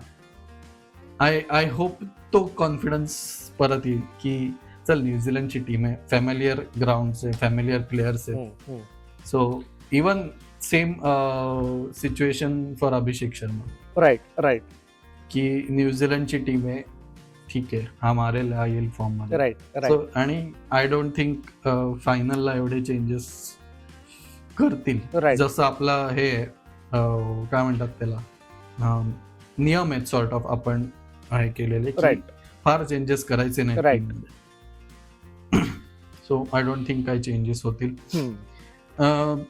आय होप तो कॉन्फिडन्स परत येईल की चल न्यूझीलंडची टीम आहे, फॅमिलियर ग्राउंड आहे, फॅमिलियर प्लेयर्स आहेत. So even same situation for Abhishek Sharma. Right की न्यूझीलंडची टीम आहे, ठीक आहे, हा मारेल, हा येईल फॉर्म मध्ये. राईट आणि आय डोंट थिंक फायनलला एवढे चेंजेस करतील. Right. जसं आपला हे काय म्हणतात त्याला नियम आहेत सॉर्ट ऑफ आपण हे केलेले की Right. फार चेंजेस करायचे Right. नाही. सो आय डोंट थिंक काही चेंजेस होतील.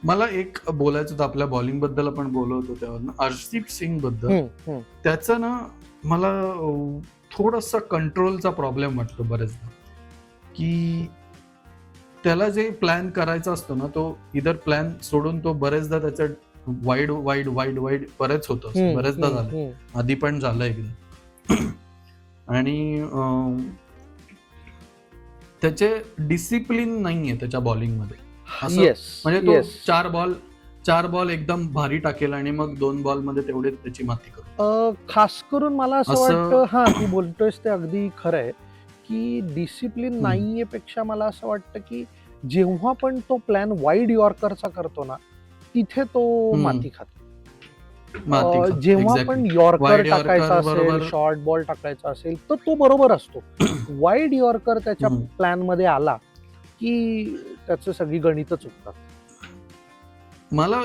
मला एक बोलायचं होतं, आपल्या बॉलिंग बद्दल आपण बोलत होतो त्यावर, अर्शदीप सिंग बद्दल. त्याचं ना मला थोडासा कंट्रोलचा प्रॉब्लेम वाटतो बरेचदा, की त्याला जे प्लॅन करायचा असतो ना, तो इधर प्लॅन सोडून तो बरेचदा त्याचं वाईड वाईड वाईड वाईड बरेच होत असतो. बरेचदा झालं, आधी पण झालं एकदा. आणि त्याचे डिसिप्लिन नाहीये त्याच्या बॉलिंग मध्ये. म्हणजे तो चार बॉल एकदम भारी टाकेल आणि मग 2 बॉल मध्ये तेवढे त्याची माती करू. खास करून मला असं वाटतं, हा तू बोलतोयस ते अगदी खरं आहे की डिसिप्लिन नाहीये पेक्षा मला असं वाटतं की जेव्हा पण तो प्लॅन वाईड यॉर्करचा करतो ना, तिथे तो माती खातो. जेव्हा पण यॉर्कर टाकायचा असेल, शॉर्ट बॉल टाकायचा असेल, तर तो बरोबर असतो. वाईड यॉर्कर त्याच्या प्लॅन मध्ये आला की त्याचं सगळी गणित चुकतात. मला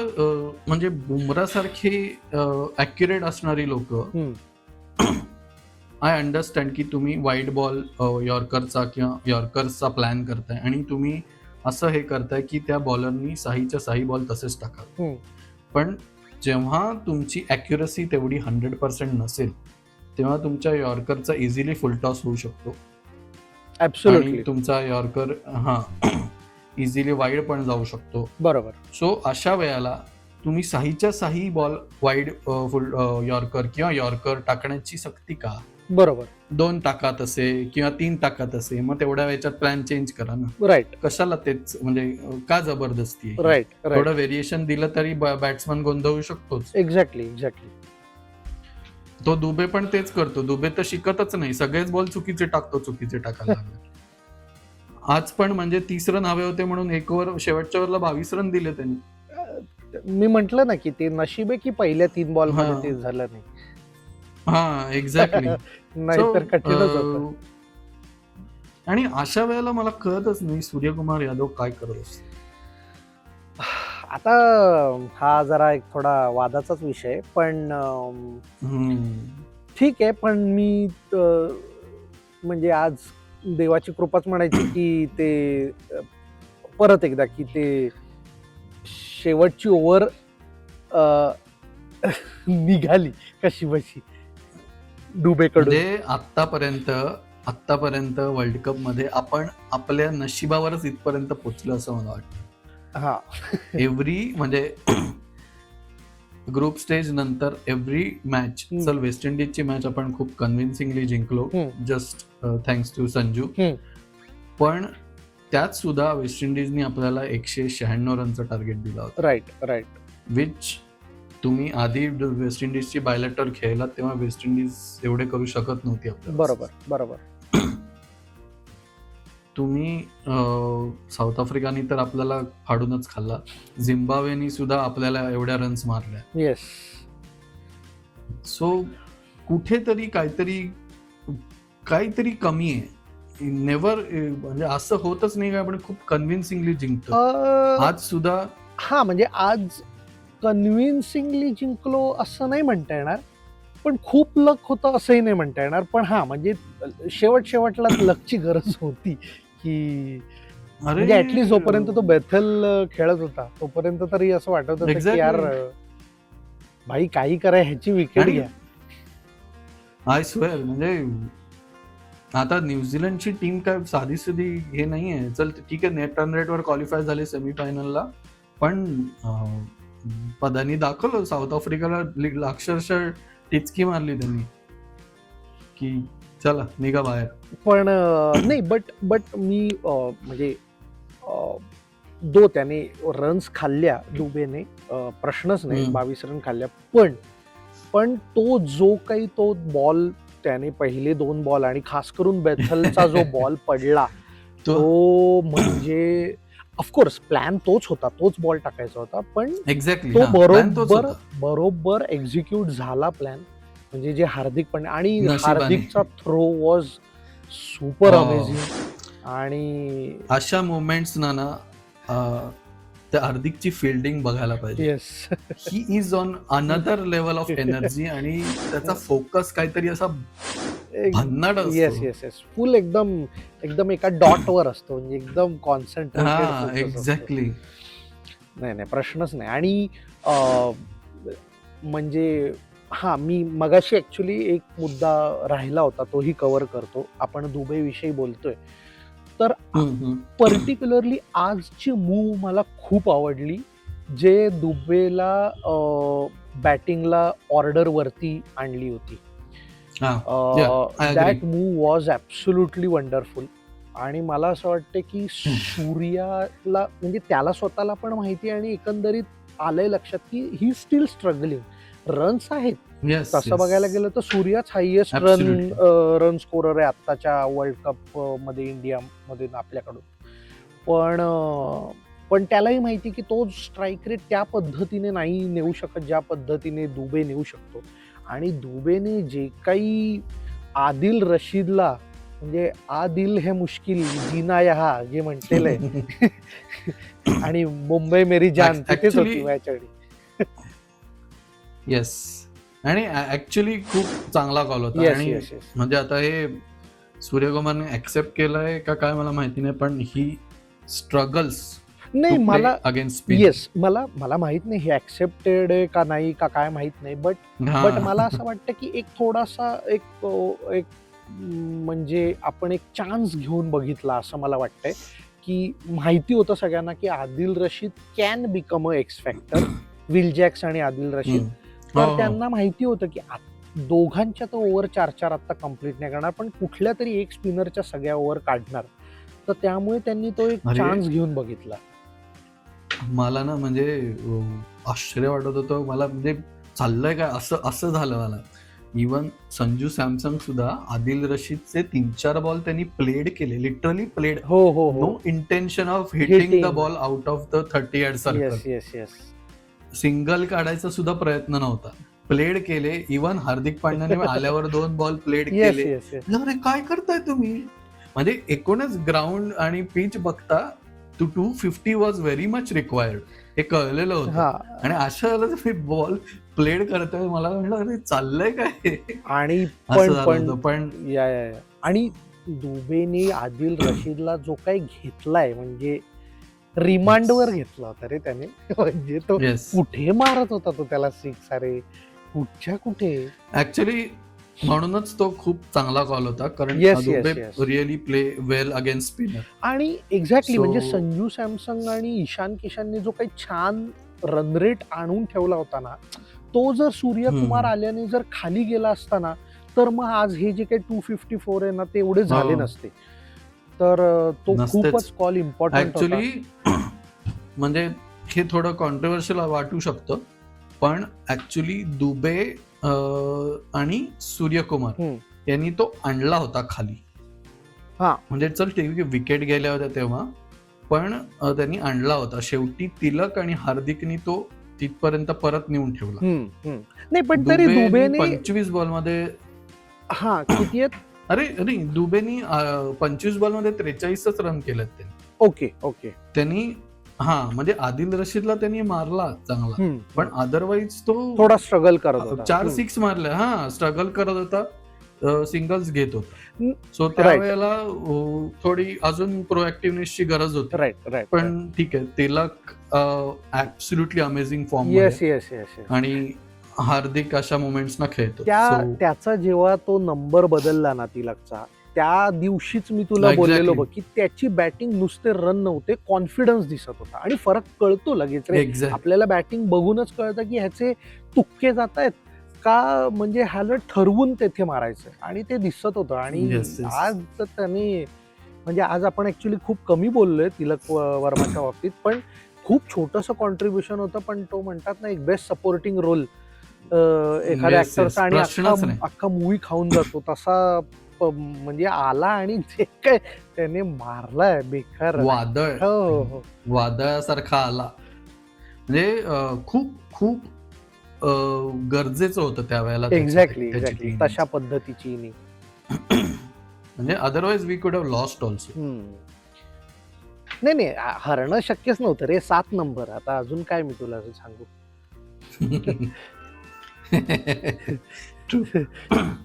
म्हणजे बुमरा सारखी ॲक्युरेट असणारी लोक, आय अंडरस्टँड की तुम्ही वाईड बॉल यॉर्करचा किंवा यॉर्कर्सचा प्लॅन करताय आणि तुम्ही असं हे करताय की त्या बॉलरनी साहीच्या साही बॉल तसेच टाका. पण जेव्हा तुमची ॲक्युरसी तेवढी 100% नसेल, तेव्हा तुमच्या यॉर्करचा इझिली फुलटॉस होऊ शकतो. आणि तुमचा यॉर्कर इझिली वाईड पण जाऊ शकतो. बरोबर. सो अशा वेळेला तुम्ही साहीच्या साही बॉल वाईड फुल यॉर्कर किंवा यॉर्कर टाकण्याची सक्ती का? बरोबर. 2 टाकात असे किंवा 3 टाकात असे, मग तेवढ्या वेळेच्यात प्लॅन चेंज करा ना. राईट. कशाला तेच, म्हणजे का जबरदस्ती? राईट. थोडं व्हेरिएशन दिलं तरी बॅट्समन गोंधळू शकतोच. एक्झॅक्टली. तो दुबे पण तेच करतो. दुबे तर शिकतच नाही, सगळेच बॉल चुकीचे टाकायला लागले. आज पण म्हणजे 30 रन हवे होते म्हणून एक ओव्हर, शेवटच्या ओव्हरला 22 रन दिले त्यांनी. मी म्हंटल ना की ते नशीब आहे की पहिल्या 3 बॉल मध्ये ते झालं नाही. हा, एक्झॅक्टली. नाहीतर कठीणच होतं. आणि अशा वेळेला मला कळतच नाही सूर्यकुमार यादव काय करत असतो. आता हा जरा एक थोडा वादाचाच विषय, पण ठीक आहे. पण मी म्हणजे आज देवाची कृपाच म्हणायची की ते परत एकदा की ते शेवटची ओव्हर निघाली कशी बशी डुबेकडून. म्हणजे आतापर्यंत वर्ल्ड कप मध्ये आपण आपल्या नशिबावरच इथपर्यंत पोहोचलो असं मला वाटतं. हा. एव्हरी म्हणजे ग्रुप स्टेज नंतर एव्हरी मॅच, चल वेस्ट इंडिजची मॅच आपण खूप कन्व्हिन्सिंगली जिंकलो, जस्ट थँक्स टू संजू. पण त्यात सुद्धा वेस्ट इंडिजनी आपल्याला 196 रनचं टार्गेट दिला होता. राईट. विच तुम्ही आधी वेस्ट इंडिजची बायलेटर खेळला तेव्हा वेस्ट इंडिज एवढे करू शकत नव्हती आपल्याला. बरोबर. तुम्ही साऊथ आफ्रिकानी तर आपल्याला फाडूनच खाल्ला. झिम्बाब्वेनी सुद्धा आपल्याला एवढ्या रन्स मारल्या. येस. सो कुठेतरी काहीतरी कमी आहे. नेव्हर, म्हणजे असं होतच नाही का आपण खूप कन्व्हिन्सिंगली जिंकतो. आज सुद्धा म्हणजे आज कन्व्हिन्सिंगली जिंकलो असं नाही म्हणता येणार, पण खूप लक होतं असंही नाही म्हणता येणार, पण हा म्हणजे शेवटला लकची गरज होती की म्हणजे ऍटलीस्ट जोपर्यंत तो बेथल खेळत होता तोपर्यंत तरी असं वाटत होतं की यार भाई काही करा, ह्याची विकेट घ्या. आय स्वेअर म्हणजे आता न्यूझीलंडची टीम काय साधी साधी हे नाहीये. चल ठीक आहे, नेट रन रेट वर क्वालिफाय झाले सेमीफायनलला, पण पदानी दाखवलं साऊथ आफ्रिकाला अक्षरशः टिचकी मारली त्यांनी की चला निघा बाहेर. पण नाही बट मी म्हणजे त्याने रन्स खाल्ल्या दुबेने, प्रश्नच नाही, 22 रन खाल्ल्या, पण तो जो काही तो बॉल त्याने पहिले 2 बॉल आणि खास करून बेथलचा जो बॉल पडला तो म्हणजे ऑफकोर्स प्लॅन तोच होता, तोच बॉल टाकायचा होता, पण एक्झॅक्टली तो बरोबर एक्झिक्यूट झाला प्लॅन. म्हणजे जे हार्दिक पण आणि हार्दिकचा थ्रो वॉज सुपर अमेझिंग. आणि अशा मोमेंट्स ना त्या हार्दिकची फिल्डिंग बघायला पाहिजे. Yes, he is on another level of energy आणि त्याचा फोकस काहीतरी असा भन्नाट असतो. येस येस येस फुल एकदम एका डॉट वर असतो, म्हणजे एकदम कॉन्सन्ट्रेटेड. एक्झॅक्टली. नाही प्रश्नच नाही. आणि म्हणजे हा मी मगाशी ऍक्च्युली एक मुद्दा राहिला होता, तोही कव्हर करतो. आपण दुबई विषयी बोलतोय तर पर्टिक्युलरली आजची मूव्ह मला खूप आवडली, जे दुबेला बॅटिंगला ऑर्डर वरती आणली होती. That move was absolutely wonderful. आणि मला असं वाटतं की सूर्याला म्हणजे त्याला स्वतःला पण माहिती आणि एकंदरीत आलंय लक्षात की ही स्टील स्ट्रगलिंग. रन्स आहेत तसं बघायला गेलं तर सूर्याच हायएस्ट रन स्कोरर आहे आत्ताच्या वर्ल्ड कप मध्ये इंडियामध्ये आपल्याकडून. पण त्यालाही माहिती की तो स्ट्राईक रेट त्या पद्धतीने नाही नेऊ शकत ज्या पद्धतीने दुबे नेऊ शकतो. आणि दुबेने जे काही आदिल रशीदला, म्हणजे आदिल हे मुश्किल जीना यहा जे म्हटलेलं आहे आणि मुंबई मेरी जान तिथेच होती मॅचसाठी. येस, आणि ऍक्च्युली खूप चांगला कॉल होता. आणि म्हणजे आता हे सूर्यकुमारने ऍक्सेप्ट केलंय का काय मला माहिती नाही, पण ही स्ट्रगल्स नाही मला येस मला माहित नाही हे ऍक्सेप्टेड आहे का नाही का काय माहित नाही, बट मला असं वाटतं की एक थोडासा एक म्हणजे आपण एक चान्स घेऊन बघितला असं मला वाटतंय. की माहिती होतं सगळ्यांना की Adil Rashid can become a x factor, will Jacks आणि आदिल रशीद. तर त्यांना माहिती होतं की दोघांच्या तर ओव्हर 4-4 आता कम्प्लीट नाही करणार, पण कुठल्या तरी एक स्पिनरच्या सगळ्या ओव्हर काढणार. तर त्यामुळे त्यांनी तो एक चान्स घेऊन बघितला. मला ना म्हणजे आश्चर्य वाटत होतं मला, म्हणजे चाललंय काय असं झालं मला. इवन संजू सॅमसंग सुद्धा आदिल रशीदचे 3-4 बॉल त्यांनी प्लेड केले, literally played. No intention of hitting the ball out of the 30 yard circle. Single काढायचा सुद्धा प्रयत्न नव्हता, प्लेड केले. इवन हार्दिक पांड्याने आल्यावर 2 बॉल प्लेड केले. अरे काय करताय तुम्ही, म्हणजे एकूणच ग्राउंड आणि पिच बघता 250 वॉज व्हेरी मच रिक्वायर्ड हे कळलेलं होतं. आणि अशा वेळेला तुम्ही बॉल प्लेड करताय, मला म्हटलं अरे चाललंय काय. आणि पण आणि दुबेने आदिल रशीदला जो काही घेतलाय म्हणजे रिमांडवर घेतला होता रे त्याने. म्हणजे तो कुठे मारत होता तो त्याला सिक्स, अरे कुठे. ऍक्च्युली म्हणूनच तो खूप चांगला कॉल होता, कारण रिअली प्ले वेल अगेन्स्ट स्पिनर. आणि एक्झॅक्टली म्हणजे संजू सॅमसंग आणि ईशान किशनने जो काही छान रन रेट आणून ठेवला होता ना, तो जर सूर्यकुमार आल्याने जर खाली गेला असता ना, तर मग आज हे जे काही 254 आहे ना ते एवढे झाले नसते. तर तो खूपच कॉल इम्पॉर्टंट ऍक्च्युली. म्हणजे हे थोडं कॉन्ट्रोवर्शियल वाटू शकतं, पण ऍक्च्युली दुबे आणि सूर्यकुमार यांनी तो आणला होता खाली. म्हणजे चल ठीक विकेट गेल्या होत्या तेव्हा, पण त्यांनी आणला होता. शेवटी तिलक आणि हार्दिकनी तो तिथपर्यंत परत नेऊन ठेवला. नाही पण तरी दुबेने 25 बॉल मध्ये किती आहेत? अरे दुबेनी 25 बॉल मध्ये 43च रन केलेत त्यांनी. ओके त्यांनी म्हणजे आदिल रशीदला त्यांनी मारला चांगला, पण अदरवाईज तो थोडा स्ट्रगल करत होता. 4 6 मारल्या, स्ट्रगल करत होता, सिंगल्स घेत होता. सो त्यावेळेला थोडी अजून प्रोएक्टिव्हनेसची गरज होती. राईट. पण ठीक आहे, Tilak absolutely amazing form yes. आणि हार्दिक अशा मोमेंट्स ना खेळतो. त्याचा जेव्हा तो नंबर बदलला ना तिलकचा, त्या दिवशीच मी तुला बोललेलो बघ की त्याची बॅटिंग नुसते रन नव्हते, कॉन्फिडन्स दिसत होता आणि फरक कळतो लगेच रे. आपल्याला बॅटिंग बघूनच कळतं की ह्याचे तुक्के जात आहेत का, म्हणजे ह्याला ठरवून तेथे मारायचं आणि ते दिसत होतं. आणि आज तर त्याने म्हणजे आज आपण ऍक्च्युली खूप कमी बोललोय तिलक वर्माच्या बाबतीत, पण खूप छोटंसं कॉन्ट्रीब्युशन होतं, पण तो म्हणतात ना एक बेस्ट सपोर्टिंग रोल एखाद्या ऍक्टरचा आणि अख्खा मूवी खाऊन जातो तसा म्हणजे आला आणि जे काय त्याने मारलाय बेकार वादळासारखा आला. म्हणजे खूप खूप गरजेचं होतं त्यावेळेला. एक्झॅक्टली तशा पद्धतीची म्हणजे अदरवाईज वी कुड हॅव लॉस्ट ऑल्सो. नाही हरणं शक्यच नव्हतं रे. 7 नंबर. आता अजून काय मी तुला सांगू.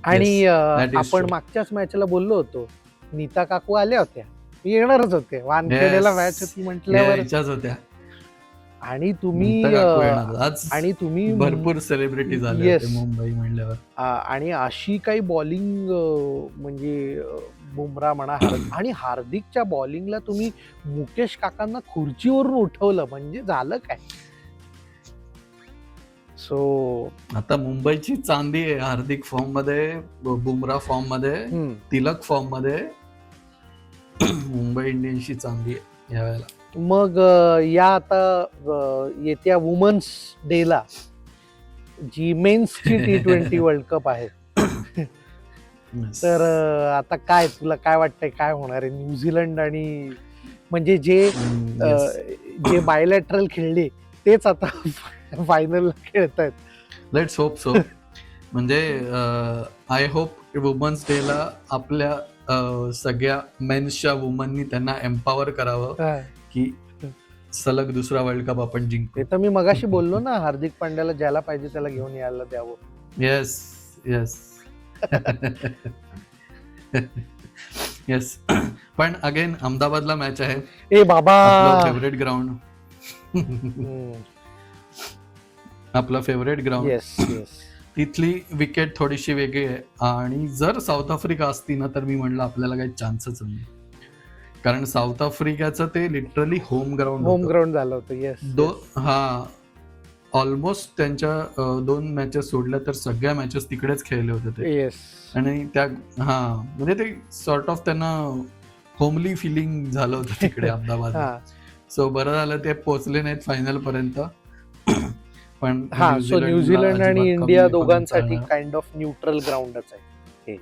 आणि आपण मागच्याच मॅचला बोललो होतो, नीता काकू आल्या होत्या, येणारच होते, वानखेडेला मॅच होती म्हटल्यावर होत्या. आणि तुम्ही भरपूर सेलिब्रिटी झाले मुंबई म्हणल्यावर. आणि अशी काही बॉलिंग म्हणजे बुमरा म्हणा आणि हार्दिकच्या बॉलिंगला तुम्ही मुकेश काकांना खुर्चीवरून उठवलं म्हणजे झालं काय. सो आता मुंबईची चांदी आहे. हार्दिक फॉर्म मध्ये, बुमरा फॉर्म मध्ये, तिलक फॉर्म मध्ये. मुंबई इंडियन्सची चांदी आहे या वेळेला. मग या आता येत्या वुमन्स डेला जी मेन्सची T20 वर्ल्ड कप आहे, तर आता काय तुला काय वाटतंय काय होणार आहे. न्यूझीलंड आणि म्हणजे जे बायलॅटरल खेळले तेच आता फायनल खेळतायत. Let's hope so. म्हणजे आय होप वुमन्स डेला आपल्या सगळ्या मेन्सच्या वुमननी त्यांना एम्पॉवर करावं की सलग दुसरा वर्ल्ड कप आपण जिंकू. ते तर मी मगाशी बोललो ना, हार्दिक पांड्याला ज्याला पाहिजे त्याला घेऊन यायला द्यावं. येस. पण अगेन अहमदाबादला मॅच आहे. ए बाबा, फेवरेट ग्राउंड. आपलं फेवरेट ग्राउंड. तिथली विकेट थोडीशी वेगळी आहे. आणि जर साऊथ आफ्रिका असती ना तर मी म्हणलं आपल्याला काही चान्सच नाही, कारण साऊथ आफ्रिकाचं ते लिटरली होम ग्राउंड झालं होतं. ऑलमोस्ट त्यांच्या 2 मॅचेस सोडल्या तर सगळ्या मॅचेस तिकडेच खेळले होते ते. आणि त्या म्हणजे ते सॉर्ट ऑफ त्यांना होमली फिलिंग झालं होतं तिकडे अहमदाबाद. सो बरं झालं ते पोहोचले नाहीत फायनल पर्यंत. पण न्यूझीलंड आणि इंडिया दोघांसाठी काइंड ऑफ न्यूट्रल ग्राउंडच आहे.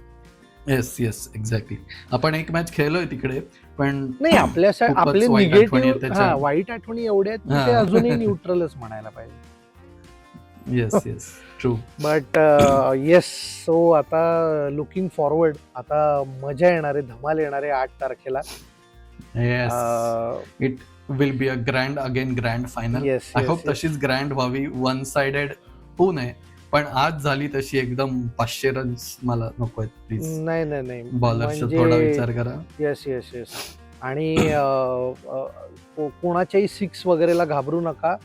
Yes exactly. आपण एक मॅच खेळलोय तिकडे, पण नाही आपले निगेटिव्ह वाईट आठवणी एवढ्या ते अजूनही न्यूट्रलच म्हणायला पाहिजे. Yes true. But yes, so आता लुकिंग फॉरवर्ड, आता मजा येणार आहे, धमाल येणार आहे 8 तारखेला. It will be a grand final. I hope तशीच ग्रँड व्हावी, वन साइडेड होऊ नये. पण आज झाली तशी एकदम 500 रन्स मला नको आहेत प्लीज. नाही बॉलरचा थोडा विचार करा. येस. आणि कोणाच्याही 6 वगैरेला घाबरू नका.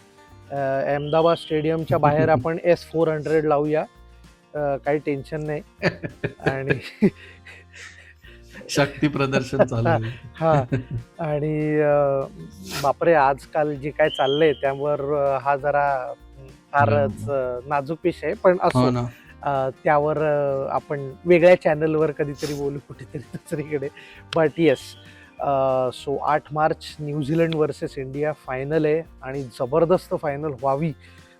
अहमदाबाद स्टेडियमच्या बाहेर आपण S-400 लावूया, काही टेन्शन नाही. आणि शक्ती प्रदर्शन चालू आहे. आणि बापरे, आजकाल जे काय चाललंय त्यावर हा जरा फारच नाजूक विषय आहे, पण असो त्यावर आपण वेगळ्या चॅनलवर कधीतरी बोलू, कुठेतरी दुसरीकडे. But yes, so 8 March New Zealand versus India final आहे आणि जबरदस्त फायनल व्हावी.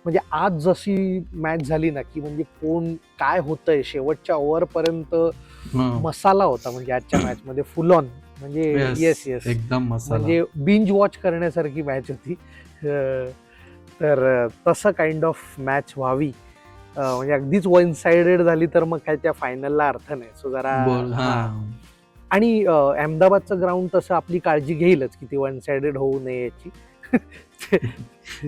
म्हणजे आज जशी मॅच झाली ना की म्हणजे कोण काय होतंय शेवटच्या ओव्हर पर्यंत मसाला होता. म्हणजे आजच्या मॅच मध्ये फुल ऑन, म्हणजे येस एकदम म्हणजे बिंज वॉच करण्यासारखी मॅच होती. तर तसं काइंड ऑफ मॅच व्हावी. म्हणजे अगदीच वन साइडेड झाली तर मग काय त्या फायनलला अर्थ नाही. सो जरा आणि अहमदाबादचं ग्राउंड तसं आपली काळजी घेईलच की ती वन साइडेड होऊ नये याची.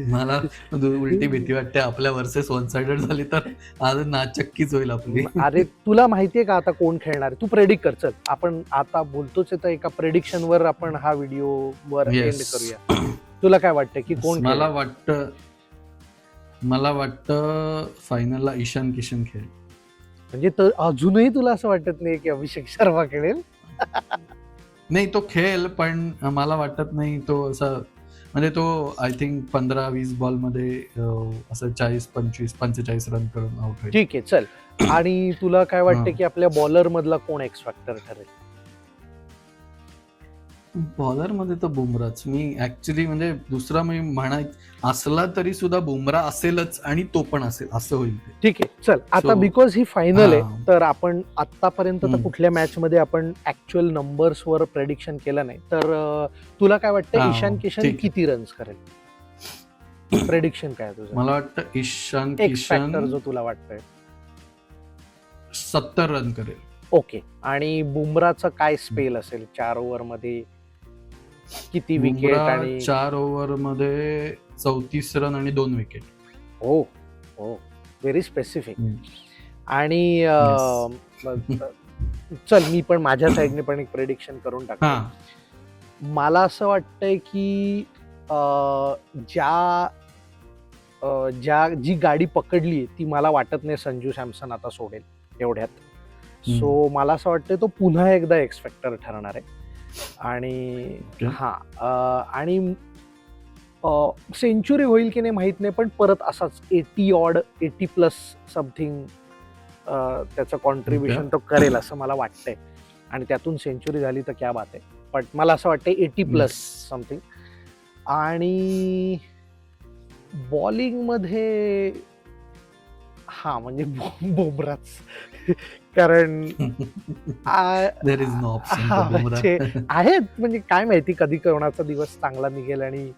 मला उलटी भीती वाटते आपल्या वर्सेस वन साइडेड झाली तर आज नाचक्कीच होईल आपली. अरे तुला माहितीये का आता कोण खेळणार आहे? तू प्रेडिक्ट कर. चल आपण आता बोलतोच तर एका प्रेडिक्शन वर आपण हा व्हिडिओ वर एंड येस, करूया. तुला काय वाटतं की कोण मला वाटतं फायनलला ईशान किशन खेळ. म्हणजे तर अजूनही तुला असं वाटत नाही की अभिषेक शर्मा खेळेल? नाही तो खेळ, पण मला वाटत नाही तो असं, म्हणजे तो आय थिंक 15-20 बॉल मध्ये असं 40-25-45 रन करून आउट होईल. ठीक आहे चल. आणि तुला काय वाटतं की आपल्या बॉलर मधला कोण एक्स फॅक्टर ठरेल? बॉलर मध्ये तर बुमराच. मी ऍक्च्युली म्हणजे दुसरा मी असला तरी सुद्धा बुमरा असेलच आणि तो पण असेल असं होईल ते. ठीक आहे चल. आता बिकॉज ही फायनल आहे तर आपण आतापर्यंत तर कुठल्या मॅच मध्ये आपण ऍक्च्युअल नंबर्स वर प्रेडिक्शन केलं नाही. तर तुला काय वाटतं ईशान किशन किती रन्स करेल? प्रेडिक्शन काय तुझं? मला वाटतं ईशान एक्स फॅक्टर किशन जो तुला वाटतंय 70 रन करेल. ओके. आणि बुमराचं काय स्पेल असेल 4 ओव्हर मध्ये? किती विकेट? आणि 4 ओव्हर मध्ये 34 रन आणि 2 विकेट. हो हो, व्हेरी स्पेसिफिक. आणि चल मी पण माझ्या साईडने पण एक प्रेडिक्शन करून टाकतो. मला असं वाटतंय की जी गाडी पकडली ती मला वाटत नाही संजू सॅमसन आता सोडेल एवढ्यात. सो मला असं वाटतंय तो पुन्हा एकदा एक्स फॅक्टर ठरणार आहे. आणि आणि सेंचुरी होईल की नाही माहित नाही, पण परत असाच 80+ समथिंग त्याचं कॉन्ट्रीब्युशन तो करेल असं मला वाटतंय. आणि त्यातून सेंचुरी झाली तर क्या बात आहे. पण मला असं वाटतंय 80+ समथिंग. आणि बॉलिंग मध्ये म्हणजे बुमराच. कारण आहेत म्हणजे काय माहिती कधी कोणाचा दिवस चांगला निघेल. आणि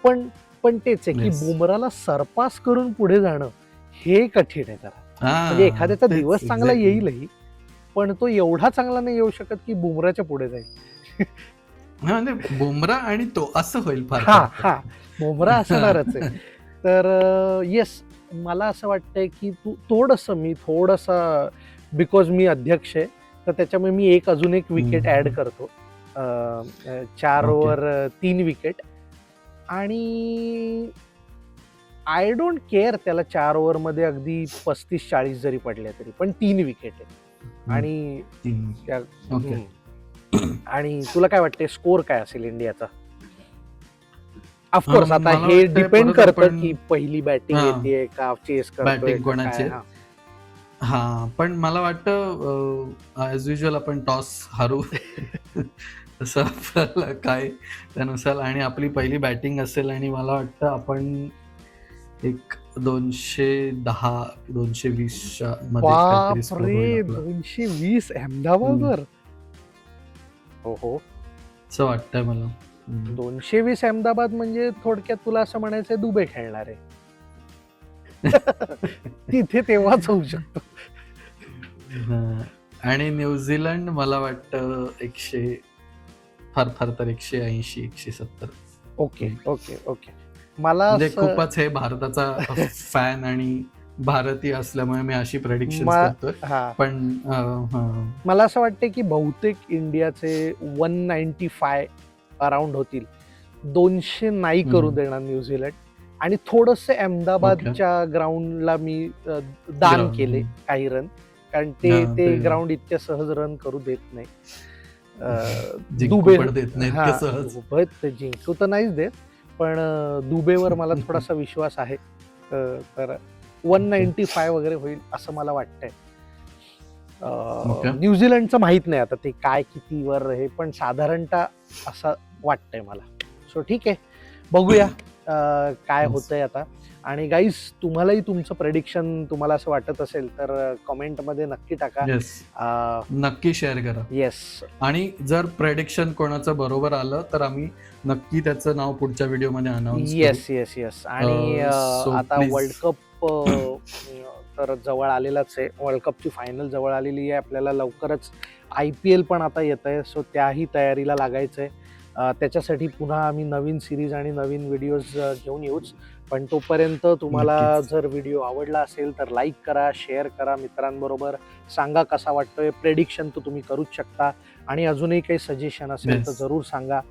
पण तेच आहे की बुमराला सरपास करून पुढे जाणं हे कठीण आहे जरा. म्हणजे एखाद्याचा दिवस चांगला येईलही पण तो एवढा चांगला नाही येऊ शकत की बुमराच्या पुढे जाईल. म्हणजे बुमरा आणि तो असं होईल. बुमरा असणारच आहे. तर येस मला असं वाटतंय की तू थोडंसं बिकॉज मी अध्यक्ष आहे तर त्याच्यामुळे मी अजून एक विकेट ऍड करतो. 4 ओव्हर 3 विकेट. आणि आय डोंट केअर त्याला 4 ओव्हर मध्ये अगदी 35-40 जरी पडले तरी पण 3 विकेट आहे. आणि तुला काय वाटते स्कोर काय असेल इंडियाचा? ऑफकोर्स आता हे डिपेंड करतं की पहिली बॅटिंग येते का चेस करतोय कोणाची. पण मला वाटतं ऍज युजल आपण टॉस हारू तसं आपल्याला काय त्यानुसार. आणि आपली पहिली बॅटिंग असेल आणि मला वाटतं आपण एक 210-220 मध्ये 220 अहमदाबादवर. हो असं वाटतंय मला. 220 अहमदाबाद म्हणजे थोडक्यात तुला असं म्हणायचंय दुबई खेळणार आहे तिथे तेव्हाच होऊ शकतो. आणि न्यूझीलंड मला वाटतं 100 फार तर 180-170. ओके. मला म्हणजे खूपच हे भारताचा फॅन आणि भारतीय असल्यामुळे मी अशी प्रेडिक्शन करतोय. पण मला असं वाटतं की बहुतेक इंडियाचे 195 अराउंड होतील. 200 नाही करू देणार न्यूझीलंड. आणि थोडंसं अहमदाबादच्या ग्राउंडला मी दान केले काही रन, कारण ते ग्राउंड इतक्या सहज रन करू देत नाही. दुबे देत नाही जिंकू तर नाहीच देत, पण दुबेवर मला थोडासा विश्वास आहे. तर 195 वगैरे होईल असं मला वाटतंय. न्यूझीलंडचं माहित नाही आता ते काय कितीवर हे, पण साधारणतः असं वाटतंय मला. सो ठीक आहे, बघूया काय होतंय आता. आणि गाईज तुम्हालाही तुमचं प्रेडिक्शन तुम्हाला असं वाटत असेल तर कमेंटमध्ये नक्की टाका. नक्की शेअर करा. येस. आणि जर प्रेडिक्शन कोणाचं बरोबर आलं तर आम्ही नक्की त्याचं नाव पुढच्या व्हिडिओमध्ये अनाउन्स करू. येस. आणि आता वर्ल्ड कप तर जवळ आलेलाच आहे. वर्ल्ड कपची फायनल जवळ आलेली आहे. आपल्याला लवकरच IPL पण आता येत आहे. सो त्याही तयारीला लागायचंय. त्याच्यासाठी पुन्हा आम्ही नवीन सिरीज आणि नवीन व्हिडिओज घेऊन येऊच. पण तोपर्यंत तुम्हाला नक्कीच. जर व्हिडिओ आवडला असेल तर लाईक करा, शेअर करा मित्रांबरोबर, सांगा कसा वाटतोय. प्रेडिक्शन तर तुम्ही करूच शकता आणि अजूनही काही सजेशन असेल तर Yes. जरूर सांगा.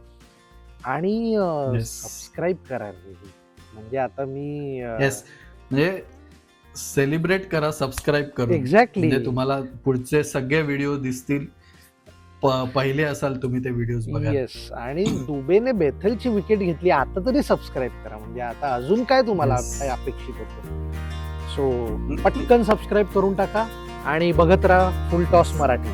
आणि Yes. सबस्क्राईब करा रे. म्हणजे आता मी येस, म्हणजे सेलिब्रेट करा सबस्क्राईब करून. एक्झॅक्टली म्हणजे तुम्हाला पुढचे सगळे व्हिडिओ दिसतील. पहिले असाल तुम्ही ते व्हिडिओज बघा. येस. आणि दुबेने बेथलची विकेट घेतली, आता तरी सबस्क्राईब करा. म्हणजे आता अजून काय तुम्हाला Yes. काय अपेक्षित होतं. सो पटकन सबस्क्राईब करून टाका आणि बघत राहा फुल टॉस मराठी.